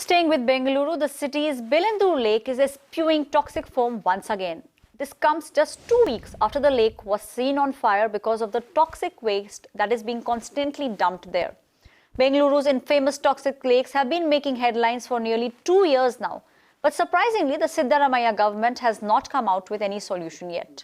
Staying with Bengaluru, the city's Bellandur lake is spewing toxic foam once again. This comes just 2 weeks after the lake was seen on fire because of the toxic waste that is being constantly dumped there. Bengaluru's infamous toxic lakes have been making headlines for nearly 2 years now. But surprisingly, the Siddaramaiah government has not come out with any solution yet.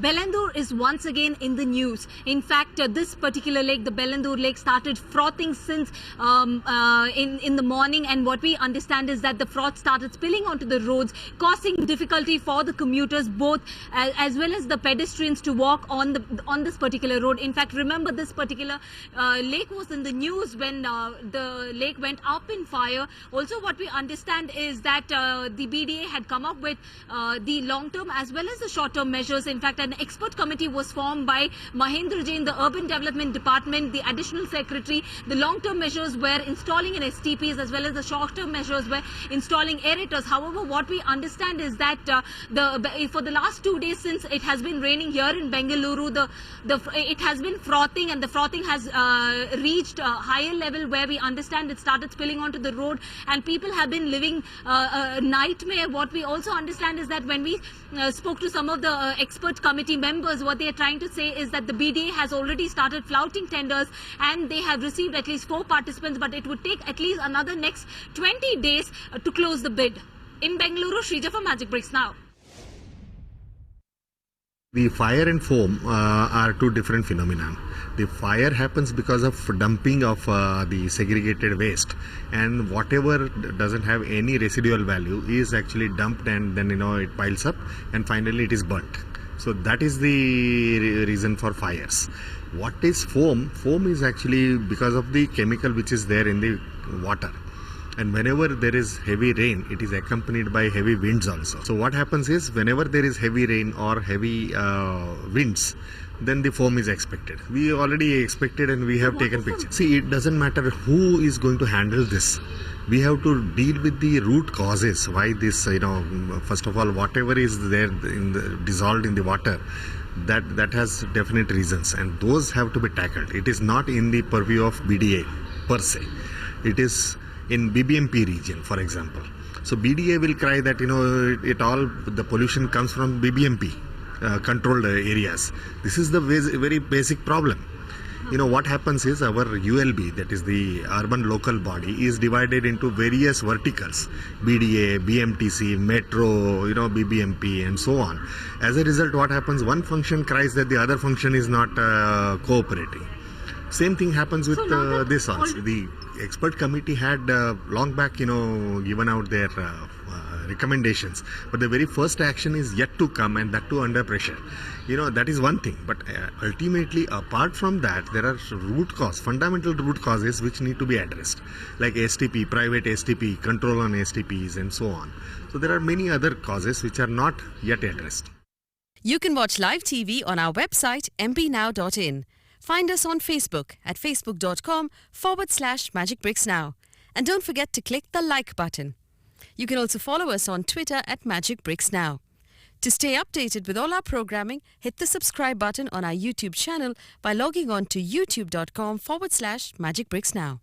Bellandur is once again in the news. In fact, this particular lake, the Bellandur lake, started frothing since in the morning, and what we understand is that the froth started spilling onto the roads, causing difficulty for the commuters, both as well as the pedestrians, to walk on this particular road. In fact, remember, this particular lake was in the news when the lake went up in fire. Also, what we understand is that the BDA had come up with the long-term as well as the short-term measures. In fact, an expert committee was formed by Mahendra Jain, the Urban Development Department, the additional secretary. The long-term measures were installing an STPs, as well as the short-term measures were installing aerators. However, what we understand is that for the last 2 days, since it has been raining here in Bengaluru, it has been frothing, and the frothing has reached a higher level where we understand it started spilling onto the road, and people have been living a nightmare. What we also understand is that when we spoke to some of the expert committee members, what they are trying to say is that the BDA has already started flouting tenders, and they have received at least 4 participants, but it would take at least another next 20 days to close the bid. In Bengaluru, Shrija for Magic Bricks Now. The fire and foam are two different phenomena. The fire happens because of dumping of the segregated waste, and whatever doesn't have any residual value is actually dumped, and then it piles up, and finally it is burnt. So that is the reason for fires. What is foam? Foam is actually because of the chemical which is there in the water. And whenever there is heavy rain, it is accompanied by heavy winds also. So what happens is, whenever there is heavy rain or heavy winds, then the foam is expected. We already expected, and we have taken pictures. See, it doesn't matter who is going to handle this. We have to deal with the root causes. Why this, first of all, whatever is there dissolved in the water, that has definite reasons, and those have to be tackled. It is not in the purview of BDA per se. It is in BBMP region, for example. So BDA will cry that the pollution comes from BBMP controlled areas. This is the very basic problem. What happens is, our ULB, that is the urban local body, is divided into various verticals: BDA, BMTC, Metro, BBMP, and so on. As a result, what happens? One function cries that the other function is not cooperating. Same thing happens with this also. The expert committee had long back, given out their recommendations, but the very first action is yet to come, and that too under pressure. That is one thing, but ultimately, apart from that, there are fundamental root causes which need to be addressed, like STP, private STP, control on STPs, and so on. So there are many other causes which are not yet addressed. You can watch live TV on our website mpnow.in. Find us on Facebook at facebook.com/magicbricksnow. And don't forget to click the like button. You can also follow us on Twitter at Magic Bricks Now. To stay updated with all our programming, hit the subscribe button on our YouTube channel by logging on to youtube.com/magicbricksnow.